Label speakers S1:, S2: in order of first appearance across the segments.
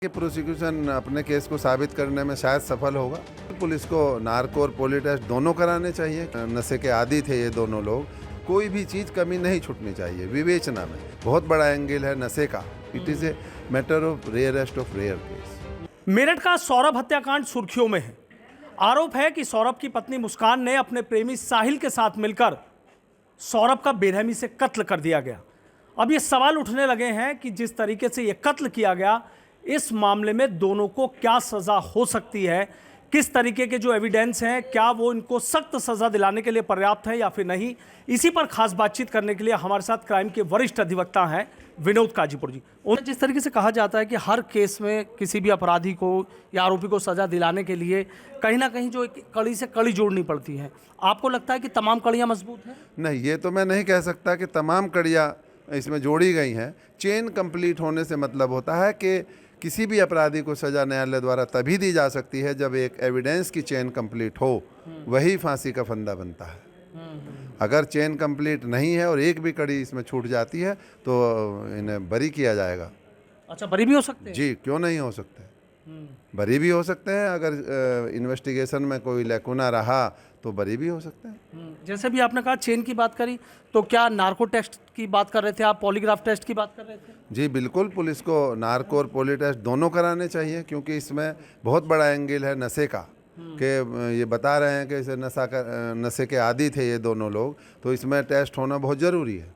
S1: कि प्रोसिक्यूशन अपने केस को साबित करने में शायद सफल होगा। पुलिस को नार्को और पोली टेस्ट दोनों कराने चाहिए। नशे के आदी थे ये दोनों लोग। कोई भी चीज़ कमी नहीं छूटनी चाहिए विवेचना में। बहुत बड़ा एंगल है नशे का। It is a matter of rarest of rare case.
S2: Meerut का सौरभ हत्याकांड सुर्खियों में है। आरोप है कि सौरभ की पत्नी मुस्कान ने अपने प्रेमी साहिल के साथ मिलकर सौरभ का बेरहमी से कत्ल कर दिया गया। अब ये सवाल उठने लगे हैं कि जिस तरीके से ये कत्ल किया गया, इस मामले में दोनों को क्या सजा हो सकती है, किस तरीके के जो एविडेंस हैं, क्या वो इनको सख्त सजा दिलाने के लिए पर्याप्त है या फिर नहीं। इसी पर खास बातचीत करने के लिए हमारे साथ क्राइम के वरिष्ठ अधिवक्ता हैं विनोद काजीपुर जी। और जिस तरीके से कहा जाता है कि हर केस में किसी भी अपराधी को या आरोपी को सजा दिलाने के लिए कहीं ना कहीं जो एक कड़ी से कड़ी जोड़नी पड़ती है, आपको लगता है कि तमाम कड़ियाँ मजबूत हैं?
S1: नहीं, ये तो मैं नहीं कह सकता कि तमाम कड़ियाँ इसमें जोड़ी गई हैं। चेन कंप्लीट होने से मतलब होता है कि किसी भी अपराधी को सजा न्यायालय द्वारा तभी दी जा सकती है जब एक एविडेंस की चेन कंप्लीट हो, वही फांसी का फंदा बनता है। अगर चेन कंप्लीट नहीं है और एक भी कड़ी इसमें छूट जाती है तो इन्हें बरी किया जाएगा।
S2: अच्छा, बरी भी हो सकते हैं?
S1: जी, क्यों नहीं हो सकते, बरी भी हो सकते हैं। अगर इन्वेस्टिगेशन में कोई लैकुना रहा तो बरी भी हो सकते हैं।
S2: जैसे भी आपने कहा चेन की बात करी, तो क्या नार्को टेस्ट की बात कर रहे थे आप, पॉलीग्राफ टेस्ट की बात कर रहे थे?
S1: जी बिल्कुल, पुलिस को नार्को और पोली टेस्ट दोनों कराने चाहिए, क्योंकि इसमें बहुत बड़ा एंगल है नशे का। कि ये बता रहे हैं कि इसे नशे के आदी थे ये दोनों लोग, तो इसमें टेस्ट होना बहुत ज़रूरी है।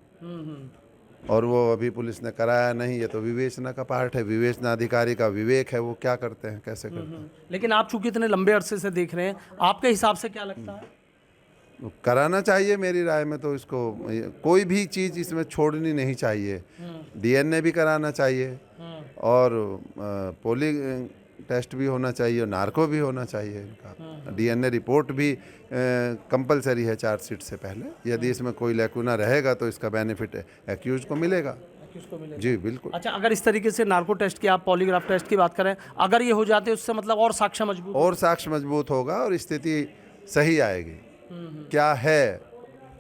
S1: और वो अभी पुलिस ने कराया नहीं, ये तो विवेचना का पार्ट है। विवेचना अधिकारी का विवेक है, वो क्या करते हैं, कैसे करते हैं।
S2: लेकिन आप चूंकि इतने लंबे अरसे से देख रहे हैं, आपके हिसाब से क्या लगता है?
S1: कराना चाहिए मेरी राय में। तो इसको कोई भी चीज़ इसमें छोड़नी नहीं चाहिए। डीएनए भी कराना चाहिए और पोली टेस्ट भी होना चाहिए और नार्को भी होना चाहिए। इनका डीएनए रिपोर्ट भी कंपलसरी है चार्जशीट से पहले। यदि इसमें कोई लैकुना रहेगा तो इसका बेनिफिट एक्यूज को मिलेगा। जी बिल्कुल।
S2: अच्छा, अगर इस तरीके से नार्को टेस्ट की, आप पॉलीग्राफ टेस्ट की बात करें, अगर ये हो जाते उससे मतलब और साक्ष्य मजबूत
S1: होगा और स्थिति सही आएगी। क्या है,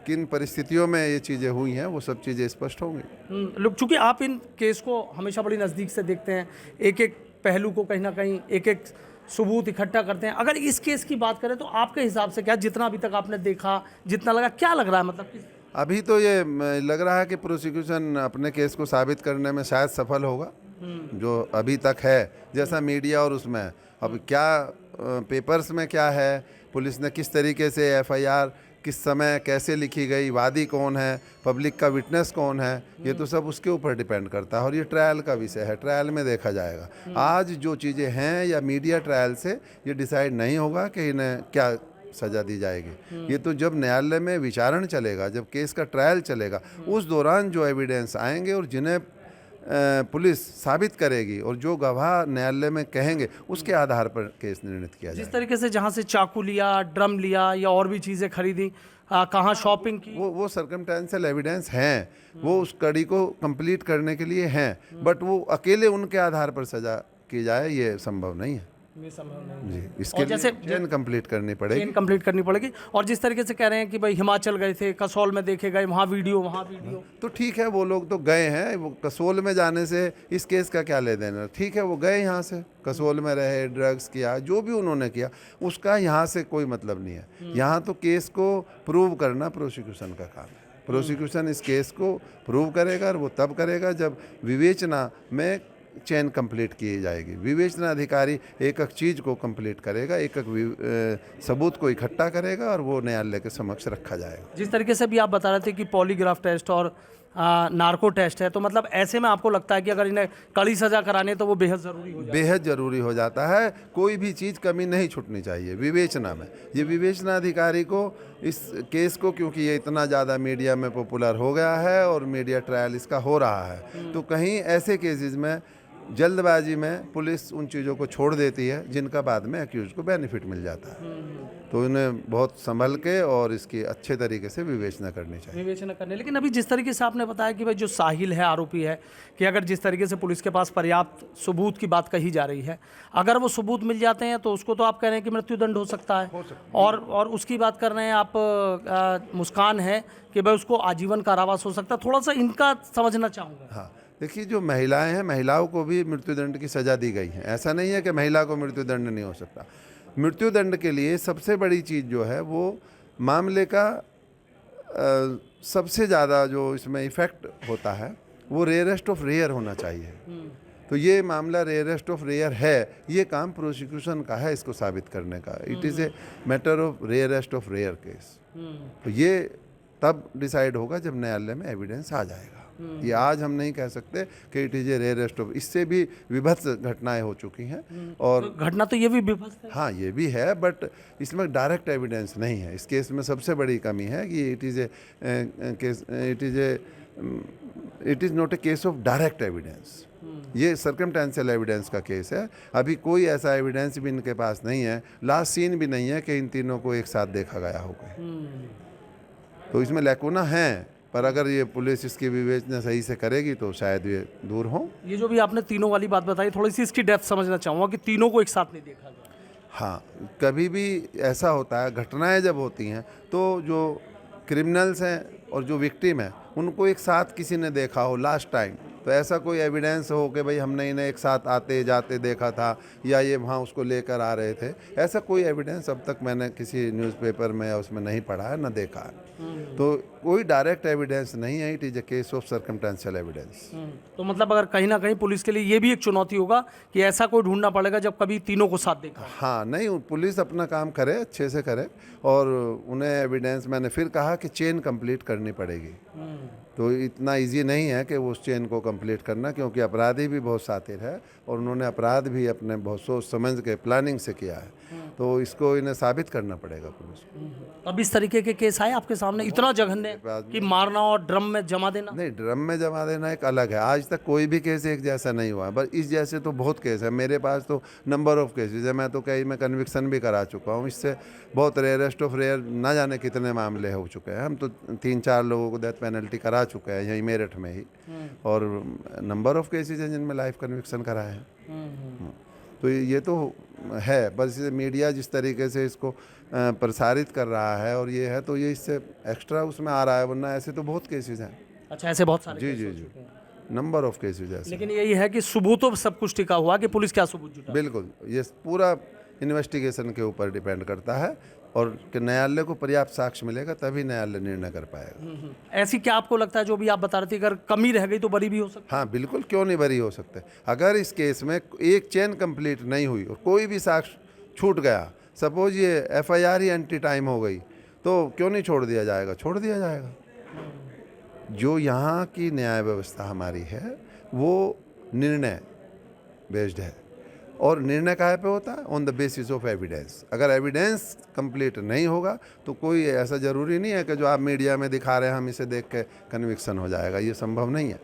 S1: किन परिस्थितियों में ये चीज़ें हुई हैं, वो सब चीज़ें स्पष्ट होंगी।
S2: लोग चूंकि आप इन केस को हमेशा बड़ी नज़दीक से देखते हैं, एक एक पहलू को कहीं ना कहीं एक एक सबूत इकट्ठा करते हैं। अगर इस केस की बात करें तो आपके हिसाब से क्या, जितना अभी तक आपने देखा, जितना लगा, क्या लग रहा है मतलब
S1: अभी तो ये लग रहा है कि प्रोसिक्यूशन अपने केस को साबित करने में शायद सफल होगा। जो अभी तक है, जैसा मीडिया और उसमें अब क्या पेपर्स में क्या है, पुलिस ने किस तरीके से एफआईआर किस समय कैसे लिखी गई, वादी कौन है, पब्लिक का विटनेस कौन है, ये तो सब उसके ऊपर डिपेंड करता है। और ये ट्रायल का विषय है, ट्रायल में देखा जाएगा। आज जो चीज़ें हैं या मीडिया ट्रायल से ये डिसाइड नहीं होगा कि इन्हें क्या सज़ा दी जाएगी। ये तो जब न्यायालय में विचारण चलेगा, जब केस का ट्रायल चलेगा, उस दौरान जो एविडेंस आएंगे और जिन्हें पुलिस साबित करेगी और जो गवाह न्यायालय में कहेंगे, उसके आधार पर केस निर्णित किया जाएगा।
S2: जिस तरीके से जहाँ से चाकू लिया, ड्रम लिया या और भी चीज़ें खरीदी, कहाँ शॉपिंग की,
S1: वो सर्कमस्टेंशियल एविडेंस हैं, वो उस कड़ी को कंप्लीट करने के लिए हैं। बट वो अकेले उनके आधार पर सजा की जाए, ये संभव नहीं है।
S2: ये संभव नहीं
S1: जी, इसके लिए चेन कंप्लीट करनी पड़ेगी।
S2: और जिस तरीके से कह रहे हैं कि भाई हिमाचल गए थे, कसौल में देखे गए, वहाँ वीडियो
S1: तो ठीक है, वो लोग तो गए हैं। वो कसोल में जाने से इस केस का क्या ले देना। ठीक है, वो गए यहाँ से, कसोल में रहे, ड्रग्स किया, जो भी उन्होंने किया, उसका यहाँ से कोई मतलब नहीं है। यहाँ तो केस को प्रूव करना प्रोसिक्यूशन का काम है। प्रोसिक्यूशन इस केस को प्रूव करेगा और वो तब करेगा जब विवेचना में चेन कंप्लीट की जाएगी। विवेचना अधिकारी एक एक चीज़ को कंप्लीट करेगा, एक एक सबूत को इकट्ठा करेगा और वो न्यायालय के समक्ष रखा जाएगा।
S2: जिस तरीके से भी आप बता रहे थे कि पॉलीग्राफ टेस्ट और नार्को टेस्ट है, तो मतलब ऐसे में आपको लगता है कि अगर इन्हें कड़ी सजा कराने तो वो बेहद ज़रूरी हो जाता है। कोई भी चीज़ कमी नहीं छूटनी चाहिए विवेचना में। ये विवेचना अधिकारी को इस केस को, क्योंकि ये इतना ज़्यादा मीडिया में पॉपुलर हो गया है और मीडिया ट्रायल इसका हो रहा है, तो कहीं ऐसे केसेस में जल्दबाजी में पुलिस उन चीज़ों को छोड़ देती है जिनका बाद में एक्यूज को बेनिफिट मिल जाता है। तो इन्हें बहुत संभल के और इसकी अच्छे तरीके से विवेचना करनी। लेकिन अभी जिस तरीके से आपने बताया कि भाई जो साहिल है, आरोपी है, कि अगर जिस तरीके से पुलिस के पास पर्याप्त सबूत की बात कही जा रही है, अगर वो सबूत मिल जाते हैं तो उसको तो आप कह रहे हैं कि मृत्युदंड हो सकता है। और उसकी बात कर रहे हैं आप, मुस्कान है कि भाई उसको आजीवन कारावास हो सकता है। थोड़ा सा इनका समझना चाहूँगा।
S1: हाँ, देखिए, जो महिलाएं हैं, महिलाओं को भी मृत्युदंड की सज़ा दी गई है। ऐसा नहीं है कि महिला को मृत्युदंड नहीं हो सकता। मृत्युदंड के लिए सबसे बड़ी चीज़ जो है वो मामले का सबसे ज़्यादा जो इसमें इफ़ेक्ट होता है वो रेयरेस्ट ऑफ रेयर होना चाहिए। तो ये मामला रेयरेस्ट ऑफ रेयर है, ये काम प्रोसिक्यूशन का है इसको साबित करने का। It is a matter of rarest of rare case. तो ये तब डिसाइड होगा जब न्यायालय में एविडेंस आ जाएगा। ये आज हम नहीं कह सकते कि it is A rarest of, इससे भी विभत्स घटनाएं हो चुकी हैं। और
S2: घटना तो ये भी विभत्स है।
S1: हाँ, ये भी है, बट इसमें डायरेक्ट एविडेंस नहीं है। इस केस में सबसे बड़ी कमी है कि it is not a case of direct evidence. ये सर्कमटेंशियल एविडेंस का केस है। अभी कोई ऐसा एविडेंस भी इनके पास नहीं है, लास्ट सीन भी नहीं है कि इन तीनों को एक साथ देखा गया होगा। तो इसमें लैकुना है, पर अगर ये पुलिस इसकी विवेचना सही से करेगी तो शायद ये दूर हो।
S2: ये जो भी आपने तीनों वाली बात बताई, थोड़ी सी इसकी डेप्थ समझना चाहूँगा कि तीनों को एक साथ नहीं देखा गया।
S1: हाँ, कभी भी ऐसा होता है, घटनाएं जब होती हैं तो जो क्रिमिनल्स हैं और जो विक्टिम है उनको एक साथ किसी ने देखा हो लास्ट टाइम, तो ऐसा कोई एविडेंस हो कि भाई हमने इन्हें एक साथ आते जाते देखा था या ये वहाँ उसको लेकर आ रहे थे, ऐसा कोई एविडेंस अब तक मैंने किसी न्यूज़पेपर में या उसमें नहीं पढ़ा है, ना देखा है। तो कोई डायरेक्ट एविडेंस नहीं है। It is a case of circumstantial evidence.
S2: तो मतलब अगर कहीं ना कहीं पुलिस के लिए ये भी एक चुनौती होगा कि ऐसा कोई ढूंढना पड़ेगा जब कभी तीनों को साथ देखा।
S1: हाँ, नहीं, पुलिस अपना काम करे, अच्छे से करे, और उन्हें एविडेंस, मैंने फिर कहा कि चेन कंप्लीट करनी पड़ेगी। तो इतना इजी नहीं है कि वो उस चेन को कंप्लीट करना, क्योंकि अपराधी भी बहुत शातिर है और उन्होंने अपराध भी अपने बहुत सोच समझ के प्लानिंग से किया है। तो इसको इन्हें साबित करना पड़ेगा पुलिस को।
S2: अब इस तरीके के केस आए आपके सामने, इतना जघन्य कि मारना और ड्रम में जमा देना?
S1: नहीं, ड्रम में जमा देना एक अलग है। आज तक कोई भी केस एक जैसा नहीं हुआ, बस इस जैसे तो बहुत केस है। मेरे पास तो नंबर ऑफ केसेस है, मैं तो कई में कन्विक्शन भी करा चुका हूँ। इससे बहुत रेयरेस्ट ऑफ रेयर ना जाने कितने मामले हो चुके हैं। हम तो 3-4 लोगों को डेथ पेनल्टी करा चुके हैं यहीं मेरठ में ही, और नंबर ऑफ केसेज हैं जिनमें लाइफ कन्विक्शन कराए हैं। तो ये तो है, बस मीडिया जिस तरीके से इसको प्रसारित कर रहा है और ये है, तो ये इससे एक्स्ट्रा उसमें आ रहा है, वरना ऐसे तो बहुत केसेस हैं।
S2: अच्छा, ऐसे बहुत सारे
S1: जी जी जी, नंबर ऑफ केसेज ऐसे।
S2: लेकिन यही है कि सबूतों पर सब कुछ टिका हुआ कि पुलिस क्या सबूत जुटा।
S1: बिल्कुल, ये पूरा इन्वेस्टिगेशन के ऊपर डिपेंड करता है, और कि न्यायालय को पर्याप्त साक्ष्य मिलेगा तभी न्यायालय निर्णय कर पाएगा।
S2: ऐसी क्या आपको लगता है, जो भी आप बता रहे थे, अगर कमी रह गई तो बरी भी हो सकती?
S1: हाँ, बिल्कुल, क्यों नहीं बरी हो सकते। अगर इस केस में एक चेन कंप्लीट नहीं हुई और कोई भी साक्ष्य छूट गया, सपोज ये एफआईआर ही एंटी टाइम हो गई, तो क्यों नहीं छोड़ दिया जाएगा? छोड़ दिया जाएगा। जो यहाँ की न्याय व्यवस्था हमारी है वो निर्णय बेस्ड है, और निर्णय काहे पे होता है? On the basis of evidence. अगर एविडेंस कंप्लीट नहीं होगा तो कोई ऐसा ज़रूरी नहीं है कि जो आप मीडिया में दिखा रहे हैं हम इसे देख के कन्विक्शन हो जाएगा, ये संभव नहीं है।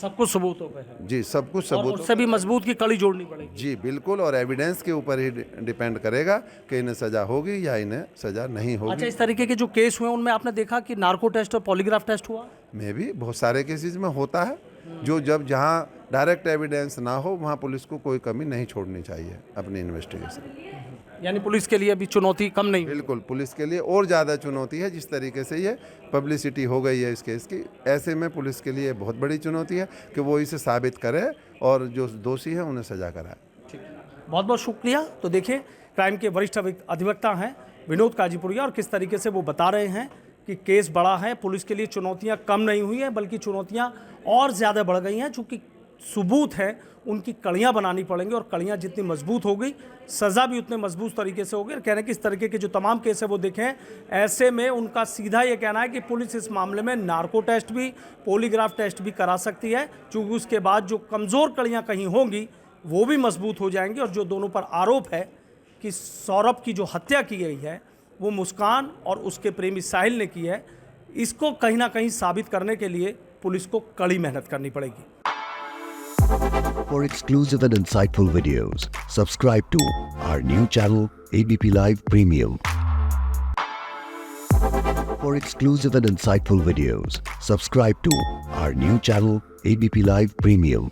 S2: सब कुछ सबूतों पे है।
S1: जी, सब कुछ
S2: और
S1: सबूत
S2: उससे भी मजबूत की कड़ी जोड़नी पड़ेगी।
S1: जी बिल्कुल, और एविडेंस के ऊपर ही डिपेंड करेगा कि इन्हें सज़ा होगी या इन्हें सज़ा नहीं होगी।
S2: अच्छा, इस तरीके के जो केस हुए उनमें आपने देखा कि नार्को टेस्ट और पॉलीग्राफ टेस्ट हुआ?
S1: में भी बहुत सारे केसेस में होता है, जो जहाँ डायरेक्ट एविडेंस ना हो वहाँ पुलिस को कोई कमी नहीं छोड़नी चाहिए अपनी इन्वेस्टिगेशन।
S2: यानी पुलिस के लिए भी चुनौती कम नहीं?
S1: बिल्कुल, पुलिस के लिए और ज़्यादा चुनौती है। जिस तरीके से ये पब्लिसिटी हो गई है इस केस की, ऐसे में पुलिस के लिए बहुत बड़ी चुनौती है कि वो इसे साबित करे और जो दोषी हैं उन्हें सजा कराए।
S2: ठीक, बहुत बहुत शुक्रिया। तो देखिए, क्राइम के वरिष्ठ अधिवक्ता हैं विनोद काजीपुरिया, और किस तरीके से वो बता रहे हैं कि केस बड़ा है, पुलिस के लिए चुनौतियां कम नहीं हुई हैं बल्कि चुनौतियां और ज़्यादा बढ़ गई हैं। चूँकि सबूत है उनकी कड़ियाँ बनानी पड़ेंगी, और कड़ियाँ जितनी मजबूत हो गई, सज़ा भी उतने मजबूत तरीके से होगी। और कहने की इस तरीके के जो तमाम केस है वो देखें, ऐसे में उनका सीधा ये कहना है कि पुलिस इस मामले में नार्को टेस्ट भी, पॉलीग्राफ टेस्ट भी करा सकती है, क्योंकि उसके बाद जो कमज़ोर कड़ियाँ कहीं होंगी वो भी मजबूत हो जाएंगी। और जो दोनों पर आरोप है कि सौरभ की जो हत्या की गई है वो मुस्कान और उसके प्रेमी साहिल ने की है, इसको कहीं ना कहीं साबित करने के लिए पुलिस को कड़ी मेहनत करनी पड़ेगी।
S3: For exclusive and insightful videos, subscribe to our new channel ABP Live Premium. For exclusive and insightful videos, subscribe to our new channel ABP Live Premium.